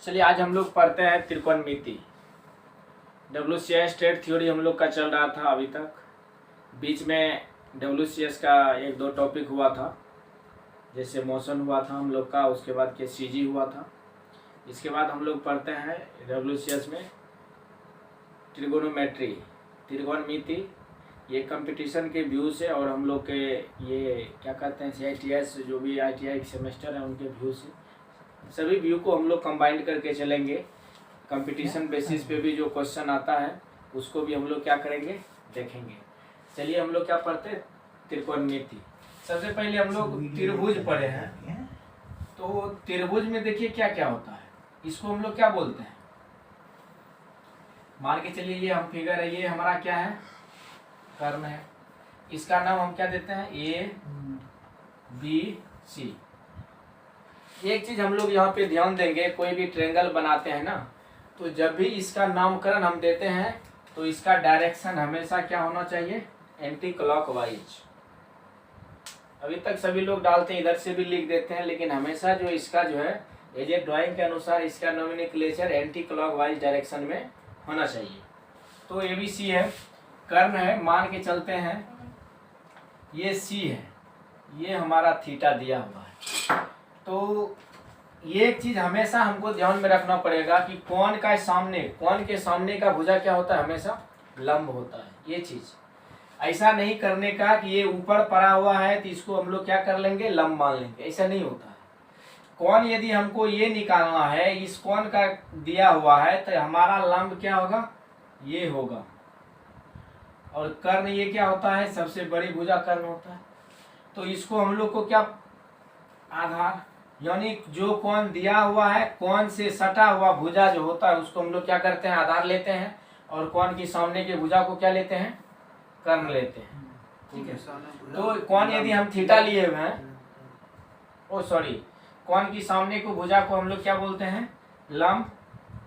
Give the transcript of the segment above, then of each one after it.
चलिए आज हम लोग पढ़ते हैं त्रिकोणमिति। WCS स्टेट थ्योरी हम लोग का चल रहा था अभी तक। बीच में WCS का एक दो टॉपिक हुआ था, जैसे मोशन हुआ था हम लोग का, उसके बाद के CG हुआ था। इसके बाद हम लोग पढ़ते हैं WCS में त्रिगोनोमेट्री, त्रिकोणमिति। ये कंपटीशन के व्यू से और हम लोग के ये क्या कहते हैं CITS जो भी ITI सेमेस्टर है उनके व्यू से, सभी व्यू को हम लोग कंबाइंड करके चलेंगे। कंपटीशन बेसिस पे भी जो क्वेश्चन आता है उसको भी हम लोग क्या करेंगे, देखेंगे। चलिए हम लोग क्या पढ़ते हैं, त्रिकोणमिति। सबसे पहले हम लोग त्रिभुज पढ़े हैं, तो त्रिभुज में देखिए क्या क्या होता है, इसको हम लोग क्या बोलते हैं। मान के चलिए ये हम फिगर है, ये हमारा क्या है, कर्ण है। इसका नाम हम क्या देते हैं, ABC। एक चीज हम लोग यहाँ पे ध्यान देंगे, कोई भी ट्रायंगल बनाते हैं ना, तो जब भी इसका नामकरण हम देते हैं तो इसका डायरेक्शन हमेशा क्या होना चाहिए, एंटी क्लॉकवाइज। अभी तक सभी लोग डालते हैं, इधर से भी लिख देते हैं, लेकिन हमेशा जो इसका जो है एज ए ड्राइंग के अनुसार इसका नोमेनक्लेचर एंटी क्लॉकवाइज डायरेक्शन में होना चाहिए। तो ABC है, कर्ण है, मान के चलते हैं ये C है, ये हमारा थीटा दिया हुआ है। तो ये एक चीज हमेशा हमको ध्यान में रखना पड़ेगा कि कोण का सामने, कोण के सामने का भुजा क्या होता है, हमेशा लंब होता है। ये चीज ऐसा नहीं करने का कि ये ऊपर पड़ा हुआ है तो इसको हम लोग क्या कर लेंगे, लंब मान लेंगे, ऐसा नहीं होता है। कोण यदि हमको ये निकालना है, इस कोण का दिया हुआ है, तो हमारा लंब क्या होगा, ये होगा। और कर्ण ये क्या होता है, सबसे बड़ी भुजा कर्ण होता है। तो इसको हम लोग को क्या, आधार, यानी जो कोण दिया हुआ है, कोण से सटा हुआ भुजा जो होता है उसको हम लोग क्या करते हैं, आधार लेते हैं, और कोण की सामने के भुजा को क्या लेते हैं, कर्ण लेते हैं। ठीक है। तो कोण यदि हम थीटा लिए हुए हैं, कोण की सामने को भुजा को हम लोग क्या बोलते हैं, लंब,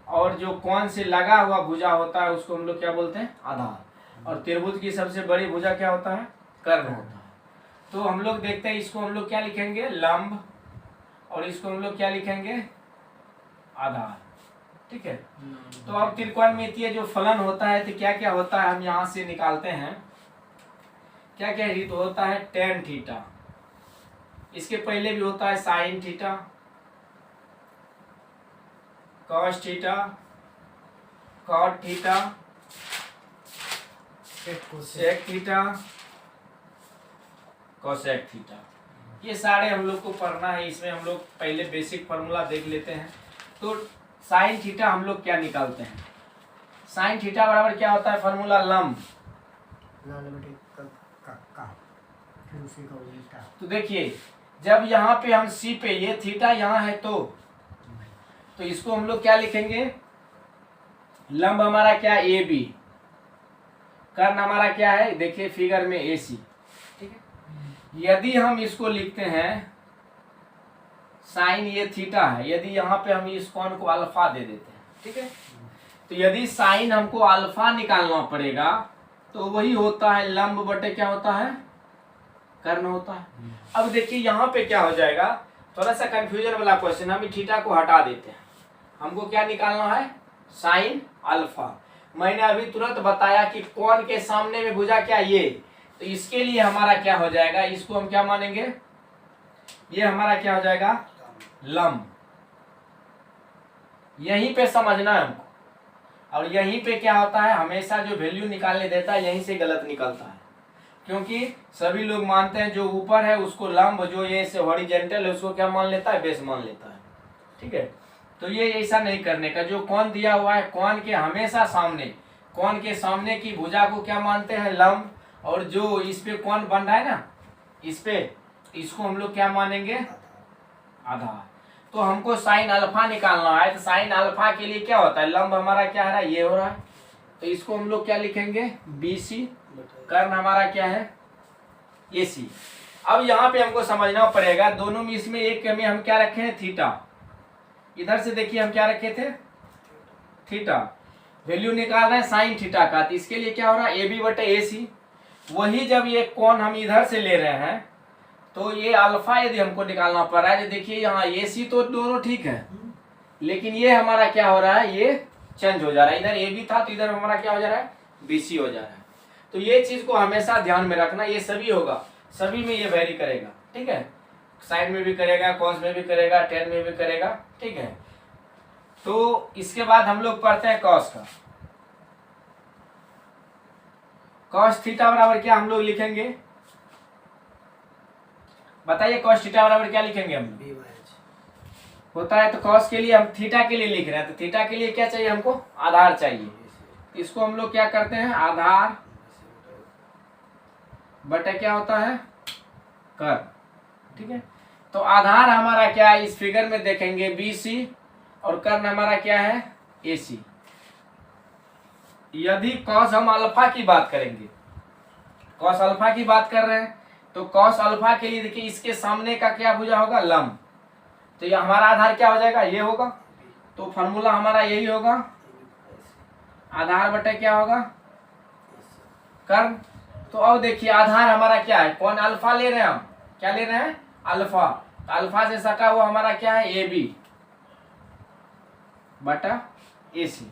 और जो कोण से लगा हुआ भुजा होता है उसको हम लोग क्या बोलते हैं, आधार। और त्रिभुज की सबसे बड़ी भुजा क्या होता है, कर्ण होता है। तो हम लोग देखते हैं, इसको हम लोग क्या लिखेंगे, लंब, और इसको हम लोग क्या लिखेंगे, आधार। ठीक है। तो अब त्रिकोणमितीय जो फलन होता है तो क्या क्या होता है, हम यहाँ से निकालते हैं। क्या क्या रीत होता है, टेन थीटा, इसके पहले भी होता है sine theta, cos theta, cot theta, sec theta, cosec theta. ये सारे हम लोग को पढ़ना है। इसमें हम लोग पहले बेसिक फार्मूला देख लेते हैं। तो साइन थीटा हम लोग क्या निकालते हैं, साइन थीटा बराबर क्या होता है, फार्मूला लंब। तो देखिए जब यहाँ पे हम C पे, ये थीटा यहाँ है, तो इसको हम लोग क्या लिखेंगे, लंब हमारा क्या, AB, कर्ण हमारा क्या है, देखिए फिगर में AC। ठीक है। यदि हम इसको लिखते हैं साइन, ये थीटा है, यदि यहाँ पे हम इस कोण को अल्फा दे देते हैं, ठीक है, तो यदि साइन हमको अल्फा निकालना पड़ेगा तो वही होता है लंब बटे क्या होता है, कर्ण होता है। अब देखिए यहाँ पे क्या हो जाएगा, थोड़ा सा कंफ्यूजन वाला क्वेश्चन, हम थीटा को हटा देते हैं, हमको क्या निकालना है, साइन अल्फा। मैंने अभी तुरंत बताया कि कोण के सामने में भुजा क्या, ये, तो इसके लिए हमारा क्या हो जाएगा, इसको हम क्या मानेंगे, ये हमारा क्या हो जाएगा, लंब। यहीं पे समझना है हमको। और यहीं पे क्या होता है, हमेशा जो वैल्यू निकालने देता है यहीं से गलत निकलता है, क्योंकि सभी लोग मानते हैं जो ऊपर है उसको लंब, जो ये से हॉरिजॉन्टल है उसको क्या मान लेता है, बेस मान लेता है। ठीक है। तो ये ऐसा नहीं करने का, जो कोण दिया हुआ है, कोण के हमेशा सामने, कोण के सामने की भुजा को क्या मानते हैं, लंब, और जो इस पे कोण बन रहा है ना, इस पे, इसको हम लोग क्या मानेंगे, आधार। तो हमको साइन अल्फा निकालना है, तो साइन अल्फा के लिए क्या होता है, लंब हमारा क्या है, ये हो रहा है, तो इसको हम लोग क्या लिखेंगे, BC, कर्ण हमारा क्या है, AC। अब यहाँ पे हमको समझना पड़ेगा, दोनों में, इसमें एक में हम क्या रखे हैं, थीटा। इधर से देखिए हम क्या रखे थे, थीटा, वैल्यू निकाल रहे हैं साइन थीटा का, तो इसके लिए क्या हो रहा है, AB बटे AC। वही जब ये कोण हम इधर से ले रहे हैं तो ये अल्फा यदि हमको निकालना पड़ रहा है, तो देखिए यहाँ AC तो दोनों ठीक है, लेकिन ये हमारा क्या हो रहा है, ये चेंज हो जा रहा है। इधर ए बी था तो इधर हमारा क्या हो जा रहा है, BC हो जा रहा है। तो ये चीज को हमेशा ध्यान में रखना, ये सभी होगा, सभी में ये वेरी करेगा, ठीक है। साइन में भी करेगा, कॉस में भी करेगा, टेन में भी करेगा, ठीक है। तो इसके बाद हम लोग पढ़ते हैं कॉस का। कॉस थीटा बराबर क्या हम लोग लिखेंगे, बताइए। कॉस थीटा बराबर क्या लिखेंगे हम लोग, होता है तो कॉस के लिए हम थीटा के लिए लिख रहे हैं, तो थीटा के लिए क्या चाहिए हमको, आधार चाहिए। इसको हम लोग क्या करते हैं, आधार बटा क्या होता है, कर, ठीक है। तो आधार हमारा क्या है, इस फिगर में देखेंगे BC और कर्ण हमारा क्या है, AC। यदि कॉस हम अल्फा की बात करेंगे, कॉस अल्फा की बात कर रहे हैं, तो कॉस अल्फा के लिए देखिए इसके सामने का क्या भुजा होगा, लंब। तो ये हमारा आधार क्या हो जाएगा, ये होगा। तो फॉर्मूला हमारा यही होगा, आधार बटे क्या होगा, कर्ण। तो अब देखिए आधार हमारा क्या है, कौन, अल्फा ले रहे हैं हम, क्या ले रहे हैं, अल्फा। तो अल्फा से सटा हुआ हमारा क्या है, AB बटा AC,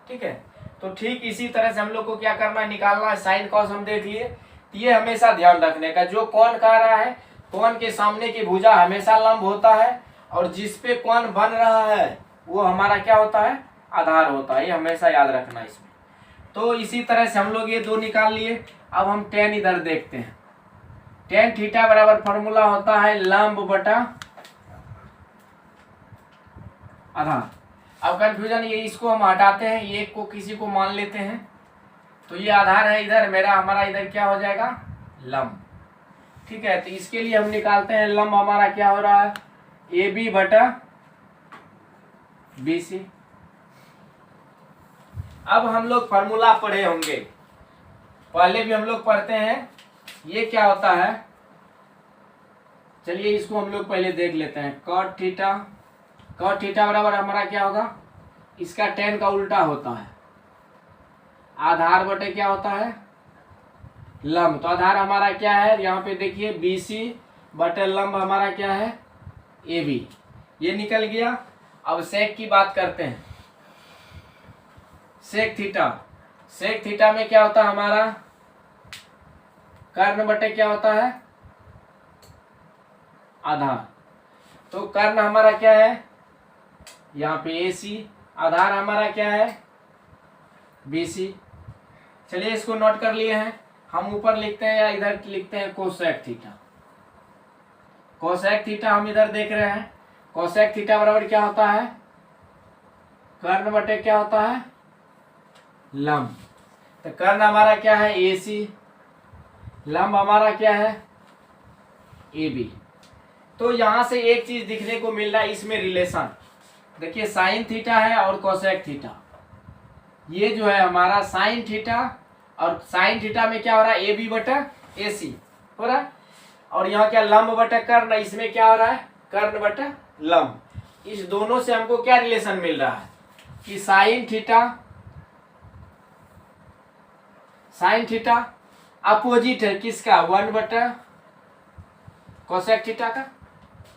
ठीक है। तो ठीक इसी तरह से हम लोग को क्या करना है, निकालना है साइन कॉस। हम देख लिए, ये हमेशा ध्यान रखने का, जो कौन कह रहा है, कौन के सामने की भुजा हमेशा लंब होता है, और जिस पे कौन बन रहा है वो हमारा क्या होता है, आधार होता है। ये हमेशा याद रखना इसमें। तो इसी तरह से हम लोग ये दो निकाल लिए। अब हम टेन इधर देखते हैं। टेन थीटा बराबर फॉर्मूला होता है लंब बटा आधार। अब कंफ्यूजन ये, इसको हम हटाते हैं, ये को किसी को मान लेते हैं। तो ये आधार है इधर मेरा, हमारा इधर क्या हो जाएगा, लंब, ठीक है। तो इसके लिए हम निकालते हैं, लंब हमारा क्या हो रहा है, AB बटा BC। अब हम लोग फॉर्मूला पढ़े होंगे, पहले भी हम लोग पढ़ते हैं। ये क्या होता है, चलिए इसको हम लोग पहले देख लेते हैं। कॉट थीटा, कॉट थीटा बराबर हमारा क्या होगा, इसका टेन का उल्टा होता है, आधार बटे क्या होता है, लंब। तो आधार हमारा क्या है, यहाँ पे देखिए BC बटे लंब हमारा क्या है, AB। ये निकल गया। अब सेक की बात करते हैं, सेक थीटा। सेक थीटा में क्या होता है हमारा, कर्ण बटे क्या होता है, आधार। तो कर्ण हमारा क्या है, यहाँ पे AC, आधार हमारा क्या है, BC। चलिए इसको नोट कर लिए हैं। हम ऊपर लिखते हैं या इधर लिखते हैं, कोसेक थीटा। कोसेक थीटा हम इधर देख रहे हैं। कोसेक थीटा बराबर क्या होता है, कर्ण बटे क्या होता है, लंब। तो कर्ण हमारा क्या है, AC, लंब हमारा क्या है, AB। तो यहां से एक चीज दिखने को मिल रहा है, इसमें रिलेशन देखिए, साइन थीटा है और कोसेक थीटा। ये जो है हमारा साइन थीटा, और साइन थीटा में क्या हो रहा है, AB बटा AC हो रहा है। और यहाँ क्या, लंब बटा कर्ण, इसमें क्या हो रहा है, कर्ण बटा लंब। इस दोनों से हमको क्या रिलेशन मिल रहा है कि साइन थीटा अपोजिट है किसका, 1 बटा कोसेक थीटा का,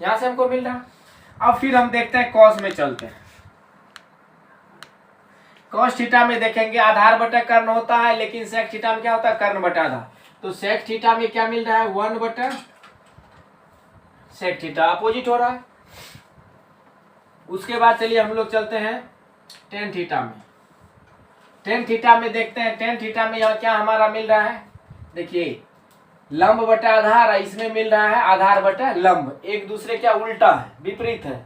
यहां से हमको मिल रहा है। अब फिर हम देखते हैं कॉस में चलते हैं। कॉस थीटा में देखेंगे आधार बटा कर्ण होता है, लेकिन सेक थीटा में क्या होता है, कर्ण बटा आधार। तो सेक थीटा में क्या मिल रहा है, 1 बटा सेक थीटा, अपोजिट हो रहा है। उसके बाद चलिए हम लोग चलते हैं टेन थीटा में। टेन थीटा में देखते हैं, टेन थीटा में यहाँ क्या हमारा मिल रहा है, देखिए लंब बटा आधार, इसमें मिल रहा है आधार बटा लंब, एक दूसरे क्या उल्टा है, विपरीत है।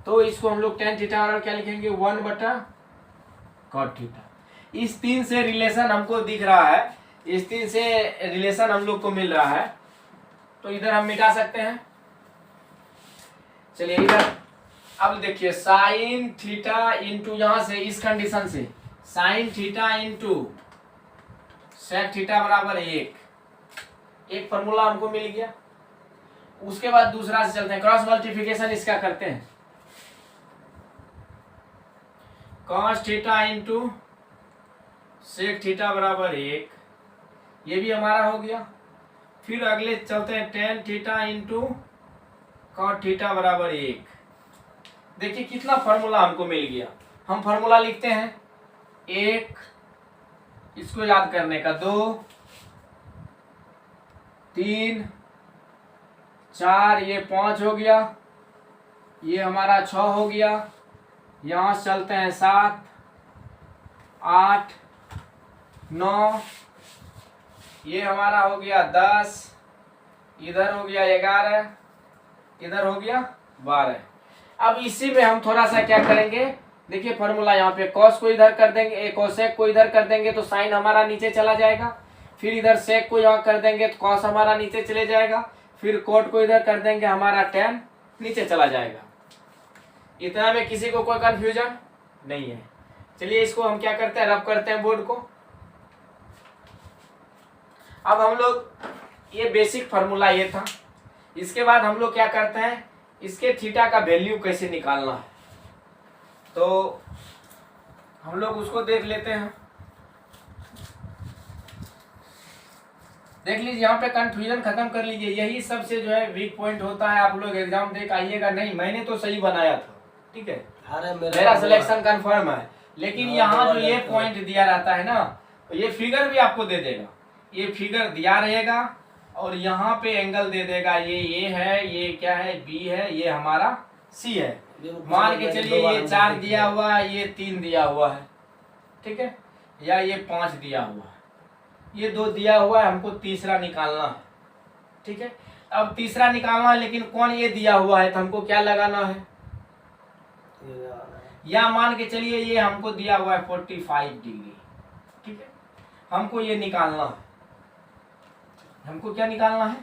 तो इसको हम लोग टेन थीटा और क्या लिखेंगे, 1 बटा कॉट थीटा। इस तीन से रिलेशन हमको दिख रहा है, इस तीन से रिलेशन हम लोग को मिल रहा है। तो इधर हम मिटा सकते हैं। चलिए इधर अब देखिए, साइन थीटा इंटू, यहां से इस कंडीशन से sine theta into sec theta बराबर 1, एक फॉर्मूला हमको मिल गया। उसके बाद दूसरा से चलते हैं, क्रॉस मल्टीप्लिकेशन इसका करते हैं। Cos theta into sec theta बराबर 1, ये भी हमारा हो गया। फिर अगले चलते हैं, tan theta into cot theta बराबर 1। देखिए कितना फार्मूला हमको मिल गया। हम फार्मूला लिखते हैं, 1 इसको याद करने का, 2 3 4 ये 5 हो गया, ये हमारा 6 हो गया, यहाँ से चलते हैं 7 8 9, ये हमारा हो गया 10, इधर हो गया 11, इधर हो गया 12। अब इसी में हम थोड़ा सा क्या करेंगे, देखिए फॉर्मूला यहाँ पे कॉस को इधर कर देंगे, कोसेक को इधर कर देंगे तो साइन हमारा नीचे चला जाएगा, फिर इधर सेक को यहाँ कर देंगे तो कॉस हमारा नीचे चले जाएगा, फिर कोट को इधर कर देंगे हमारा टैन नीचे चला जाएगा। इतना में किसी को कोई कंफ्यूजन नहीं है। चलिए इसको हम क्या करते हैं, रब करते हैं बोर्ड को। अब हम लोग ये बेसिक फार्मूला ये था, इसके बाद हम लोग क्या करते हैं, इसके थीटा का वैल्यू कैसे निकालना है तो हम लोग उसको देख लेते हैं। देख लीजिए यहाँ पे कंफ्यूजन खत्म कर लीजिए, यही सबसे जो है वीक पॉइंट होता है। आप लोग एग्जाम दे के आइएगा, नहीं मैंने तो सही बनाया था, ठीक है, मेरा सिलेक्शन कंफर्म है, लेकिन यहाँ जो ये पॉइंट दिया रहता है ना, तो ये फिगर भी आपको दे देगा, ये फिगर दिया रहेगा और यहाँ पे एंगल दे देगा, ये है, ये क्या है, बी है, ये हमारा सी है। मान के चलिए ये 4 दिया हुआ है, ये 3 दिया हुआ है, ठीक है, या ये 5 दिया हुआ है, ये 2 दिया हुआ है, हमको तीसरा निकालना है, ठीक है। अब तीसरा निकालना है, लेकिन कौन ये दिया हुआ है तो हमको क्या लगाना है, या मान के चलिए ये हमको दिया हुआ है 45 डिग्री, ठीक है, हमको ये निकालना है। हमको क्या निकालना है,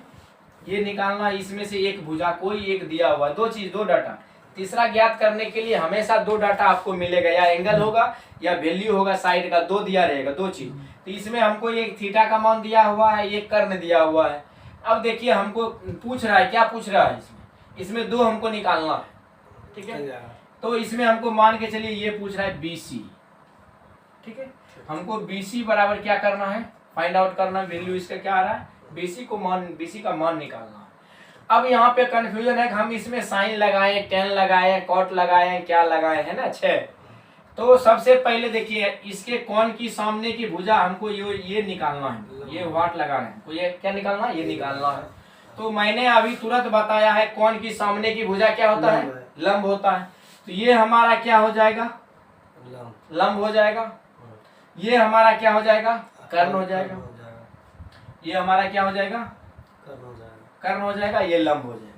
ये निकालना है, इसमें से एक भुजा कोई एक दिया हुआ है, 2 चीज 2 डाटा। तीसरा ज्ञात करने के लिए हमेशा 2 डाटा आपको मिलेगा, या एंगल होगा या वैल्यू होगा साइड का, 2 दिया रहेगा, 2 चीज। तो इसमें हमको एक थीटा का मान दिया हुआ है, एक कर्ण दिया हुआ है। अब देखिए हमको पूछ रहा है, क्या पूछ रहा है, इसमें 2 हमको निकालना है, ठीक है। तो इसमें हमको मान के चलिए ये पूछ रहा है BC, ठीक है, हमको BC बराबर क्या करना है, फाइंड आउट करना, वैल्यू इसका क्या आ रहा है, BC का मान निकालना है। अब यहाँ पे कंफ्यूजन है कि हम इसमें साइन लगाएं, टेन लगाएं, कॉट लगाएं, क्या लगाएं, है ना 6। तो सबसे पहले देखिए इसके कोण की सामने की भुजा हमको ये निकालना है, ये वाट लगाना है, तो ये क्या निकालना है, ये निकालना है। तो मैंने अभी तुरंत बताया है कोण की सामने की भुजा क्या होता है, लंब होता है। तो ये हमारा क्या हो जाएगा, लंब हो जाएगा, ये हमारा क्या हो जाएगा, कर्ण हो जाएगा, ये हमारा क्या हो जाएगा, कर्ण हो जाएगा, ये लंब हो जाएगा।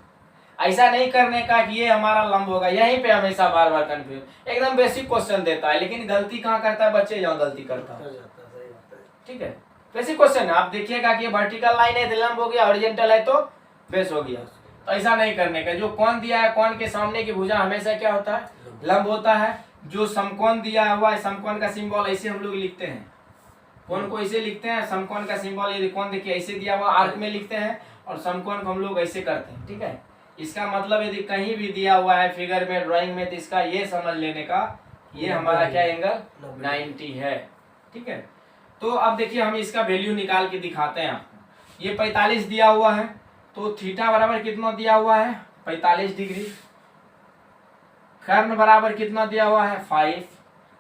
ऐसा नहीं करने का कि ये हमारा लंब होगा, यहीं पे हमेशा बार बार कंफ्यूज, एकदम बेसिक क्वेश्चन देता है, लेकिन गलती कहाँ करता है बच्चे, यहाँ गलती करता है, ठीक है। बेसिक क्वेश्चन है, आप देखिएगा कि ये वर्टिकल लाइन है तो लंब हो गया, हॉरिजॉन्टल है तो बेस हो गया। तो ऐसा नहीं करने का, जो कोण दिया है कोण के सामने की भुजा हमेशा क्या होता है, लंब होता है। जो समकोण दिया हुआ है, समकोण का सिंबल ऐसे हम लोग लिखते हैं, कोण को ऐसे लिखते हैं, समकोण का सिंबल ये कोण देखिए ऐसे दिया हुआ आर्क में लिखते हैं, और समकोण को हम लोग ऐसे करते हैं, ठीक है। इसका मतलब यदि कहीं भी दिया हुआ है फिगर में, ड्राइंग में, तो इसका ये समझ लेने का ये हमारा क्या एंगल 90 है, ठीक है। तो अब देखिए हम इसका वैल्यू निकाल के दिखाते हैं आपको। ये 45 दिया हुआ है, तो थीटा बराबर कितना दिया हुआ है, 45 डिग्री। कर्ण बराबर कितना दिया हुआ है, 5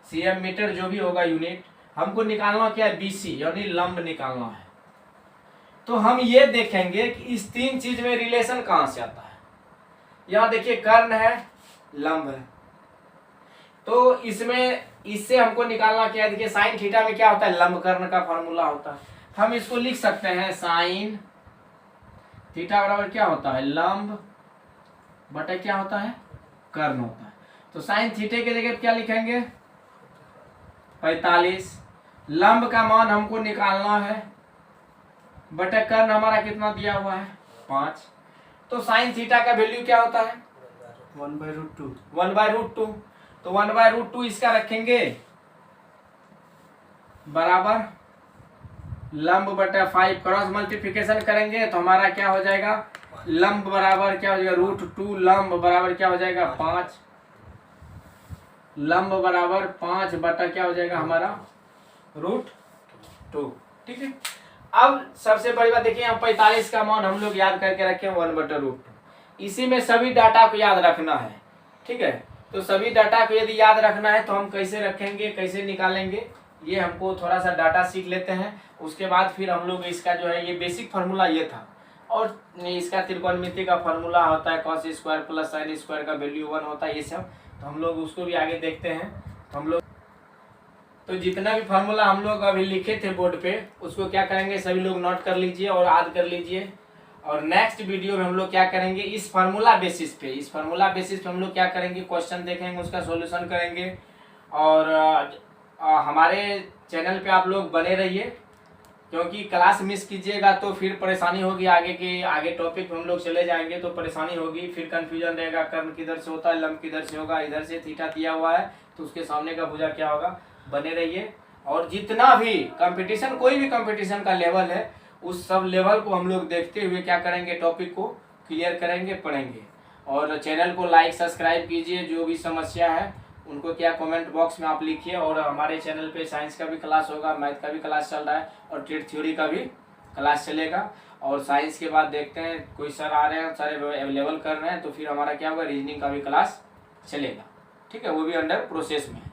cm मीटर, जो भी होगा यूनिट। हमको निकालना क्या है, BC यानी लंब निकालना है। तो हम ये देखेंगे कि इस 3 चीज में रिलेशन कहां से आता है। यहाँ देखिए कर्ण है, लंब है, तो इसमें इससे हमको निकालना क्या है, देखिए साइन थीटा में क्या होता है, लंब कर्ण का फॉर्मूला होता है। हम इसको लिख सकते हैं, साइन थीटा बराबर क्या होता है, लंब बटा क्या होता है, कर्ण होता है। तो साइन थीटे के जगह क्या लिखेंगे, 45, लंब का मान हमको निकालना है, बटा कर्ण हमारा कितना दिया हुआ है, 5। तो साइन थीटा का वैल्यू क्या होता है, 1/√2। 1/√2। तो 1/√2 इसका रखेंगे बराबर लंब बटा 5, क्रॉस मल्टीप्लिकेशन करेंगे तो हमारा क्या हो जाएगा, लंब बराबर क्या हो जाएगा, √2, लंब बराबर क्या हो जाएगा 5, लंब बराबर 5 बटा क्या हो जाएगा हमारा √2, ठीक है। अब सबसे बड़ी बात देखिए, हम 45 का मान हम लोग याद करके रखे 1/√2। इसी में सभी डाटा को याद रखना है, ठीक है। तो सभी डाटा को यदि याद रखना है तो हम कैसे रखेंगे, कैसे निकालेंगे, ये हमको थोड़ा सा डाटा सीख लेते हैं। उसके बाद फिर हम लोग इसका जो है ये बेसिक फार्मूला ये था, और इसका त्रिकोणमिति का फार्मूला होता है cos square plus sine square का वैल्यू 1 होता है, ये सब तो हम लोग उसको भी आगे देखते हैं। तो हम लोग तो जितना भी फार्मूला हम लोग अभी लिखे थे बोर्ड पे उसको क्या करेंगे, सभी लोग नोट कर लीजिए और याद कर लीजिए। और नेक्स्ट वीडियो में हम लोग क्या करेंगे, इस फार्मूला बेसिस पे हम लोग क्या करेंगे, क्वेश्चन देखेंगे, उसका सॉल्यूशन करेंगे। और हमारे चैनल पे आप लोग बने रहिए, क्योंकि क्लास मिस कीजिएगा तो फिर परेशानी होगी, आगे टॉपिक हम लोग चले जाएंगे तो परेशानी होगी, फिर कंफ्यूजन रहेगा, कर्ण किधर से होता है, लंब किधर से होगा, इधर से थीटा दिया हुआ है तो उसके सामने का भुजा क्या होगा। बने रहिए। और जितना भी कंपटीशन, कोई भी कंपटीशन का लेवल है, उस सब लेवल को हम लोग देखते हुए क्या करेंगे, टॉपिक को क्लियर करेंगे, पढ़ेंगे। और चैनल को लाइक सब्सक्राइब कीजिए। जो भी समस्या है उनको क्या कमेंट बॉक्स में आप लिखिए। और हमारे चैनल पे साइंस का भी क्लास होगा, मैथ का भी क्लास चल रहा है और ट्रेड थ्योरी का भी क्लास चलेगा। और साइंस के बाद देखते हैं कोई सर आ रहे हैं, सर अवेलेबल कर रहे हैं तो फिर हमारा क्या होगा, रीजनिंग का भी क्लास चलेगा। ठीक है, वो भी अंडर प्रोसेस में है।